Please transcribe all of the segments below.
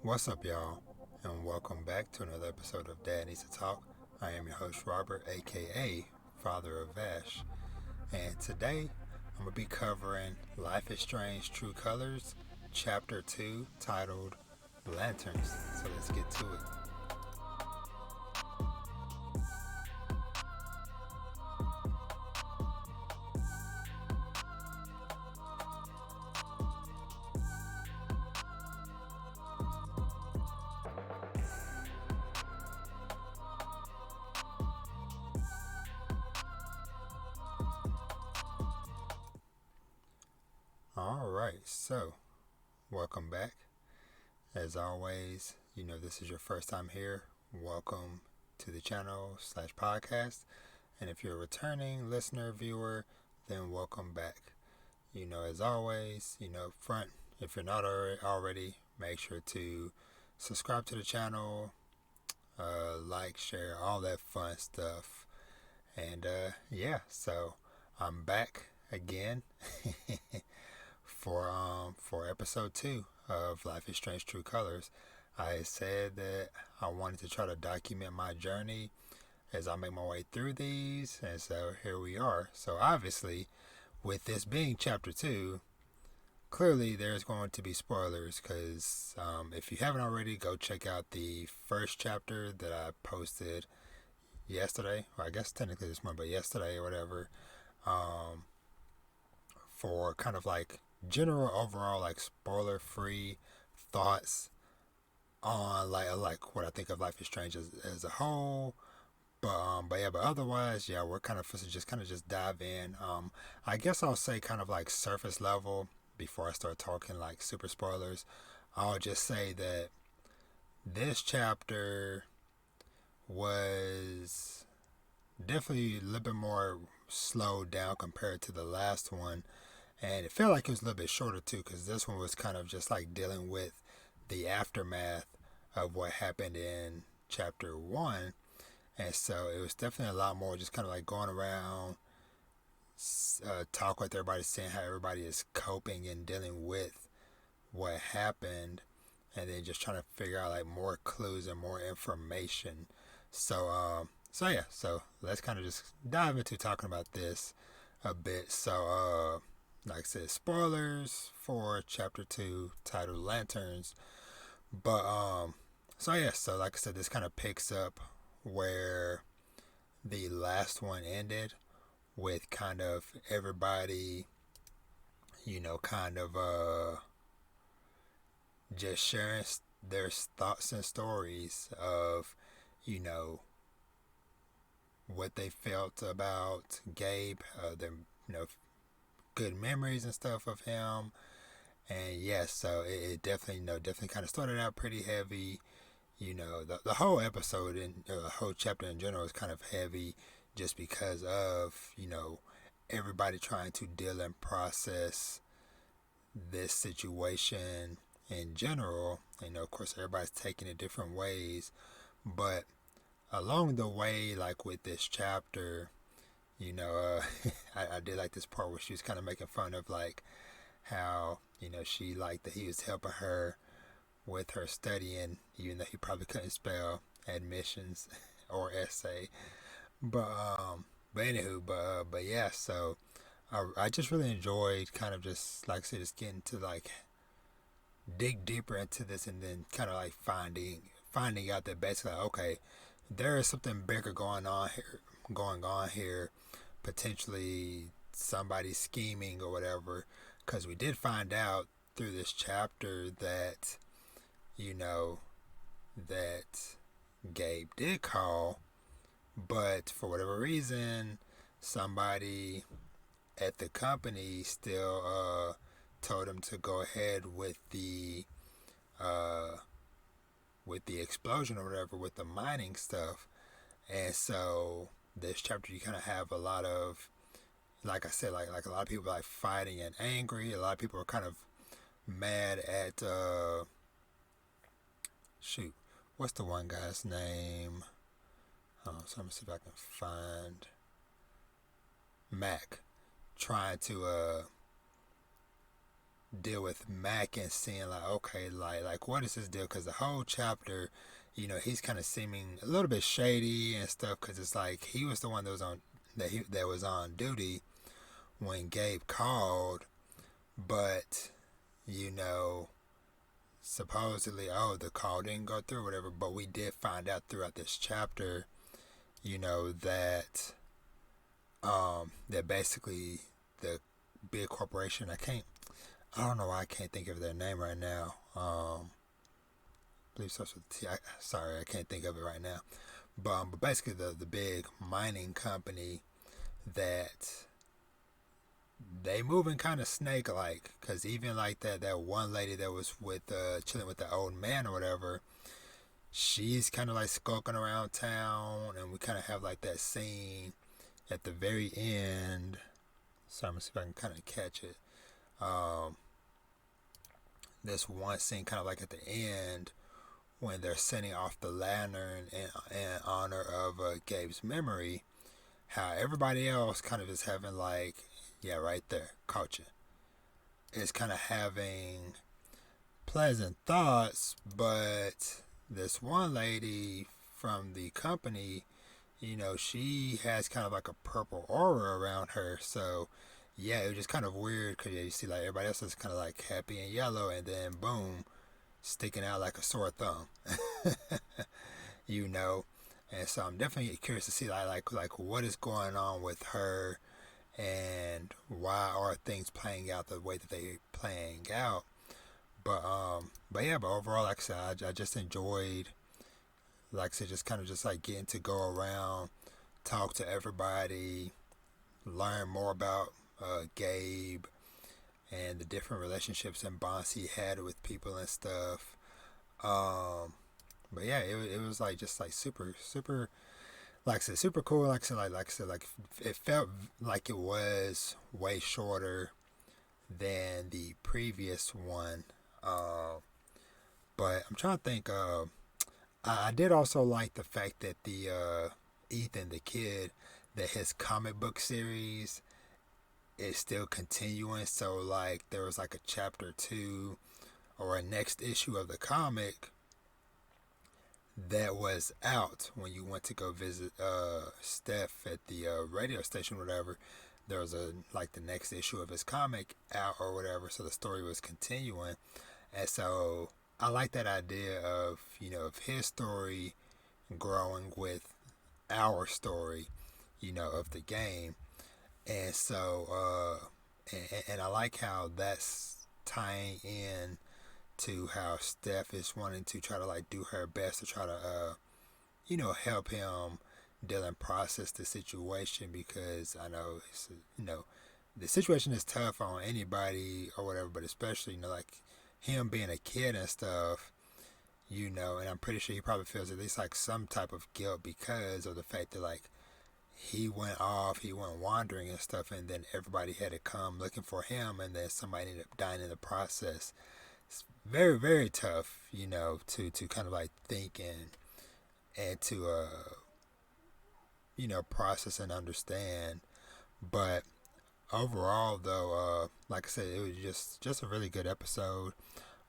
What's up, y'all? And welcome back to another episode of Dad Needs to Talk. I am your host, Robert, aka Father of Vash. And today, I'm going to be covering Life is Strange True Colors, Chapter 2, titled Lanterns. So let's get to it. Alright, so welcome back. As always, this is your first time here. Welcome to the channel slash podcast. And if you're a returning listener, viewer, then welcome back. As always, front, if you're not already, make sure to subscribe to the channel, like, share, all that fun stuff. And so I'm back again for episode 2 of Life is Strange True Colors. I said that I wanted to try to document my journey as I make my way through these, and so here we are. So obviously, with this being chapter 2, clearly there's going to be spoilers because if you haven't already, go check out the first chapter that I posted yesterday, or I guess technically this morning, but yesterday or whatever, um, for kind of like general overall like spoiler free thoughts on like what I think of Life is Strange as a whole. But otherwise, yeah, we're kind of just dive in. I guess I'll say kind of like surface level before I start talking like super spoilers. I'll just say that this chapter was definitely a little bit more slowed down compared to the last one, and it felt like it was a little bit shorter too, because this one was kind of just like dealing with the aftermath of what happened in chapter 1. And so it was definitely a lot more just kind of like going around, talk with everybody, saying how everybody is coping and dealing with what happened, and then just trying to figure out like more clues and more information. So let's kind of just dive into talking about this a bit. So like I said, spoilers for chapter 2 titled Lanterns. So like I said, this kind of picks up where the last one ended, with kind of everybody, kind of just sharing their thoughts and stories of, you know, what they felt about Gabe, their, good memories and stuff of him. And yes, so it definitely, definitely kind of started out pretty heavy. The whole episode and the whole chapter in general is kind of heavy just because of, everybody trying to deal and process this situation in general. Of course, everybody's taking it different ways, but along the way, like with this chapter, I did like this part where she was kind of making fun of like how, she liked that he was helping her with her studying, even though he probably couldn't spell admissions or essay. But but yeah. So I just really enjoyed kind of just like I said, just getting to like dig deeper into this, and then kind of like finding out that basically okay, there is something bigger going on here, potentially somebody scheming or whatever. Because we did find out through this chapter that you know that Gabe did call, but for whatever reason, somebody at the company still told him to go ahead uh, with the explosion or whatever, with the mining stuff. And so this chapter, you kind of have a lot of, like I said, like a lot of people like fighting and angry. A lot of people are kind of mad at shoot, what's the one guy's name? So let me see if I can find Mac, trying to deal with Mac and seeing like, okay, like what is this deal? Because the whole chapter, he's kind of seeming a little bit shady and stuff. Because it's like he was the one that was on that was on duty when Gabe called, but supposedly, the call didn't go through, or whatever. But we did find out throughout this chapter, that that basically the big corporation, I don't know why I can't think of their name right now. I believe starts with T. Sorry, I can't think of it right now. But basically the big mining company, that they moving kind of snake like, because even like that one lady that was with chilling with the old man or whatever, she's kind of like skulking around town, and we kind of have like that scene at the very end. So I'm gonna see if I can kind of catch it. This one scene kind of like at the end when they're sending off the lantern in honor of Gabe's memory, how everybody else kind of is having like, yeah, right there, caught you. It's kind of having pleasant thoughts, but this one lady from the company, she has kind of like a purple aura around her. So, yeah, it was just kind of weird because you see like everybody else is kind of like happy and yellow, and then boom, sticking out like a sore thumb. And so I'm definitely curious to see like what is going on with her, and why are things playing out the way that they're playing out. But overall, like I said, I just enjoyed, like I said, just kind of just like getting to go around, talk to everybody, learn more about Gabe and the different relationships and bonds he had with people and stuff. But yeah, it was like just like super, like I said, super cool. Like I said, like it felt like it was way shorter than the previous one. But I'm trying to think. I did also like the fact that the Ethan, the kid, that his comic book series is still continuing. So like there was like a chapter 2 or a next issue of the comic that was out when you went to go visit Steph at the radio station or whatever. There was the next issue of his comic out or whatever, so the story was continuing. And so I like that idea of of his story growing with our story, of the game. And so and I like how that's tying in to how Steph is wanting to try to like do her best to try to help him deal and process the situation, because I know it's, the situation is tough on anybody or whatever, but especially like him being a kid and stuff, and I'm pretty sure he probably feels at least like some type of guilt because of the fact that like he went wandering and stuff, and then everybody had to come looking for him, and then somebody ended up dying in the process. It's very, very tough, to kind of like think and to process and understand. But overall, though, like I said, it was just a really good episode.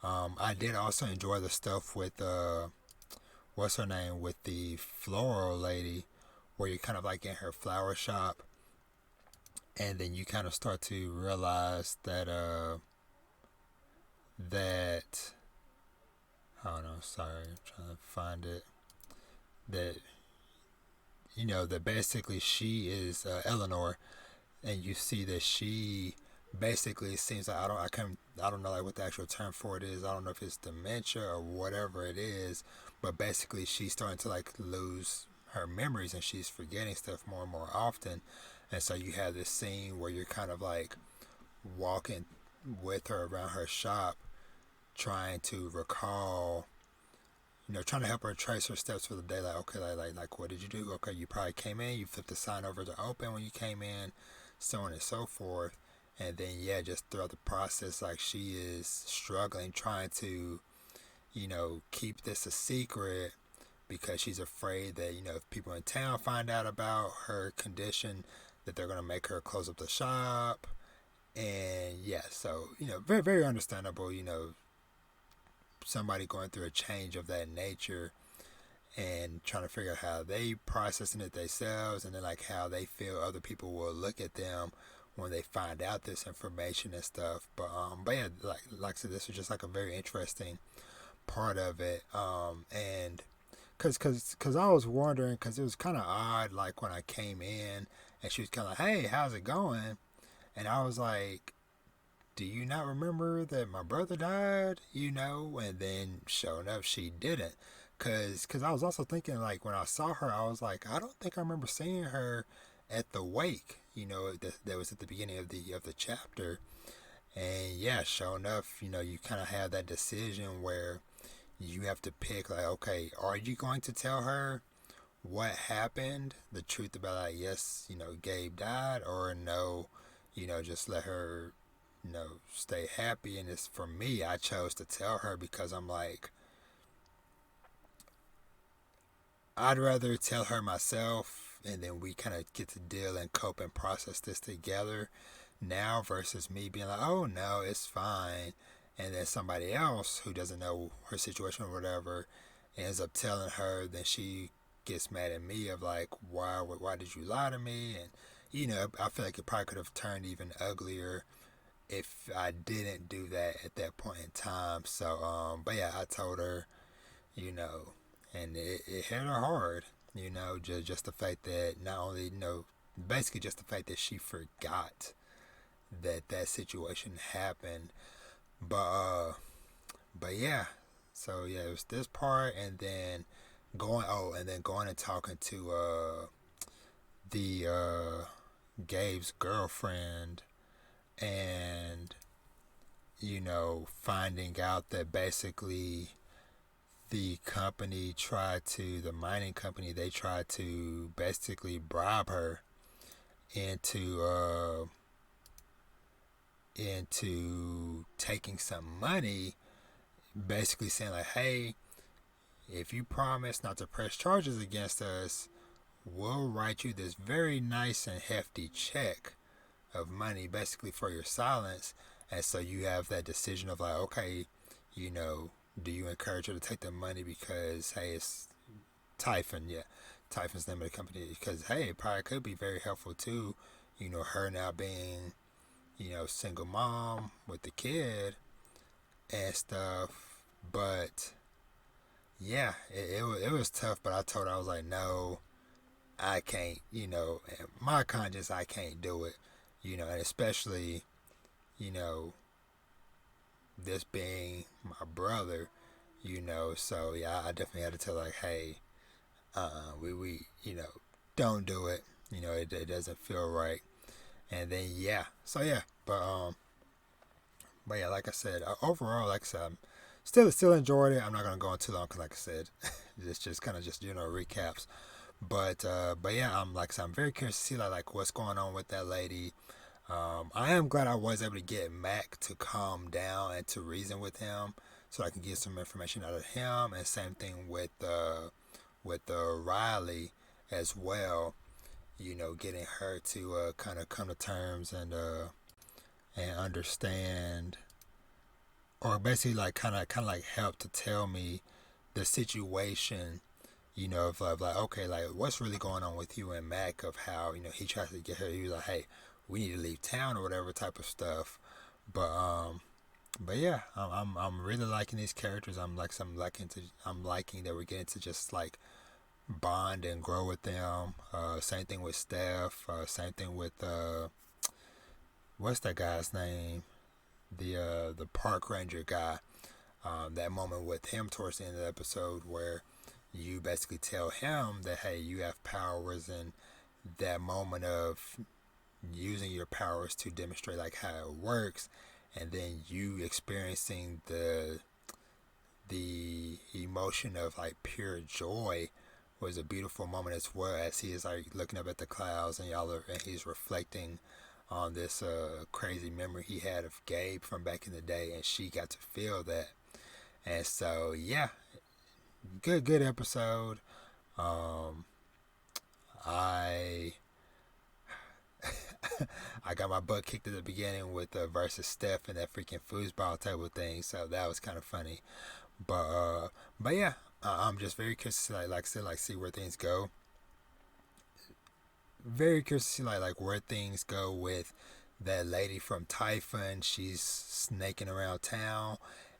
I did also enjoy the stuff with what's her name, with the floral lady, where you're kind of like in her flower shop, and then you kind of start to realize that that I don't know, sorry, I'm trying to find it, that that basically she is Eleanor, and you see that she basically seems like I don't know like what the actual term for it is. I don't know if it's dementia or whatever it is, but basically she's starting to like lose her memories, and she's forgetting stuff more and more often. And so you have this scene where you're kind of like walking with her around her shop, trying to recall, trying to help her trace her steps for the day. Like, okay, like what did you do? Okay, you probably came in, you flipped the sign over to open when you came in, so on and so forth. And then, yeah, just throughout the process, like she is struggling, trying to, keep this a secret, because she's afraid that, if people in town find out about her condition, that they're going to make her close up the shop. And yeah, so very very understandable. Somebody going through a change of that nature and trying to figure out how they processing it themselves, and then like how they feel other people will look at them when they find out this information and stuff. But yeah, like I said, this was just like a very interesting part of it. And cause I was wondering, cause it was kind of odd, like when I came in and she was kind of like, "Hey, how's it going?" And I was like, "Do you not remember that my brother died?" And then sure enough, she didn't. Cause I was also thinking, like, when I saw her, I was like, I don't think I remember seeing her at the wake. That was at the beginning of the chapter. And yeah, sure enough, you kind of have that decision where you have to pick, like, okay, are you going to tell her what happened, the truth about, like, yes, Gabe died, or no, just let her, stay happy. And it's for me, I chose to tell her because I'm like, I'd rather tell her myself, and then we kind of get to deal and cope and process this together now, versus me being like, oh no, it's fine. And then somebody else who doesn't know her situation or whatever ends up telling her, then she gets mad at me of like, why did you lie to me? And I feel like it probably could have turned even uglier if I didn't do that at that point in time. So but yeah, I told her, you know, and it hit her hard, just the fact that not only, basically just the fact that she forgot that situation happened. But yeah, so yeah, it was this part, and then going and talking to the Gabe's girlfriend, and finding out that basically the mining company, they tried to basically bribe her into taking some money, basically saying like, hey, if you promise not to press charges against us, we'll write you this very nice and hefty check of money, basically for your silence. And so you have that decision of like, okay, do you encourage her to take the money because, hey, it's Typhon, yeah, Typhon's the name of the company, because hey, it probably could be very helpful too, her now being, single mom with the kid and stuff. But yeah, it was tough. But I told her, I was like, no, I can't, my conscience, I can't do it, and especially, you know, this being my brother, so yeah, I definitely had to tell like, hey, we don't do it, it doesn't feel right. And then yeah, so yeah, but yeah, like I said, overall, like I said, I'm still enjoyed it. I'm not gonna go on too long because, like I said, it's just kind of just recaps. But yeah, like I said, I'm very curious to see like what's going on with that lady. I am glad I was able to get Mac to calm down and to reason with him, so I can get some information out of him. And same thing with Riley as well. Getting her to kind of come to terms and understand, or basically like kind of like help to tell me the situation, of like, okay, like what's really going on with you and Mac, of how he tries to get her. He was like, hey, we need to leave town or whatever type of stuff. But yeah, I'm really liking these characters. I'm liking that we're getting to just like bond and grow with them. Same thing with Steph. Same thing with what's that guy's name? The park ranger guy. That moment with him towards the end of the episode where you basically tell him that, hey, you have powers, and that moment of using your powers to demonstrate like how it works, and then you experiencing the emotion of like pure joy was a beautiful moment, as well as he is like looking up at the clouds, and and he's reflecting on this crazy memory he had of Gabe from back in the day, and she got to feel that. And so yeah, good episode. I I got my butt kicked at the beginning with versus Steph and that freaking foosball table thing, so that was kind of funny. But yeah, I'm just very curious to like I said, like see where things go. Very curious to see like where things go with that lady from Typhon. She's snaking around town,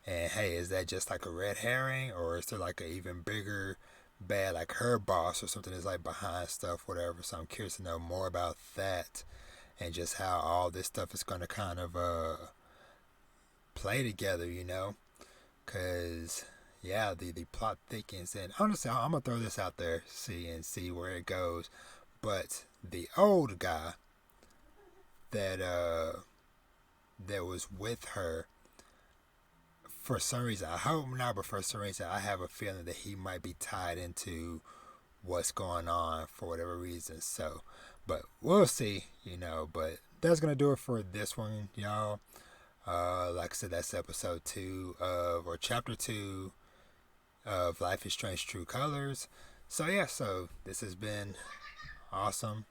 and hey, is that just like a red herring, or is there like a even bigger bad, like her boss or something is like behind stuff, whatever? So I'm curious to know more about that and just how all this stuff is going to kind of play together, because yeah, the plot thickens, and honestly, I'm gonna throw this out there, see where it goes. But the old guy that that was with her, for some reason, I hope not, but for some reason, I have a feeling that he might be tied into what's going on for whatever reason. So, but we'll see, But that's gonna do it for this one, y'all. Like I said, that's episode 2 or chapter 2 of Life is Strange True Colors. So yeah, so this has been awesome.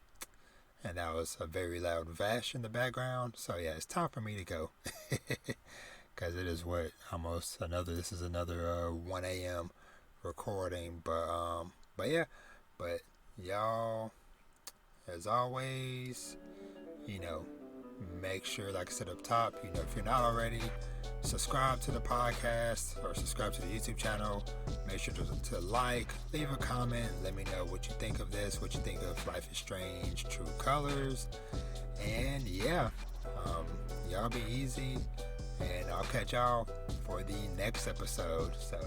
And that was a very loud Vash in the background. So yeah, it's time for me to go. Because it is this is another 1 a.m. recording. But yeah, but y'all, as always, make sure, like I said up top, if you're not already, subscribe to the podcast or subscribe to the YouTube channel. Make sure to like, leave a comment, let me know what you think of this, what you think of Life is Strange True Colors. And yeah, y'all be easy, and I'll catch y'all for the next episode. So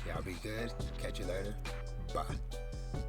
y'all be good. Catch you later. Bye.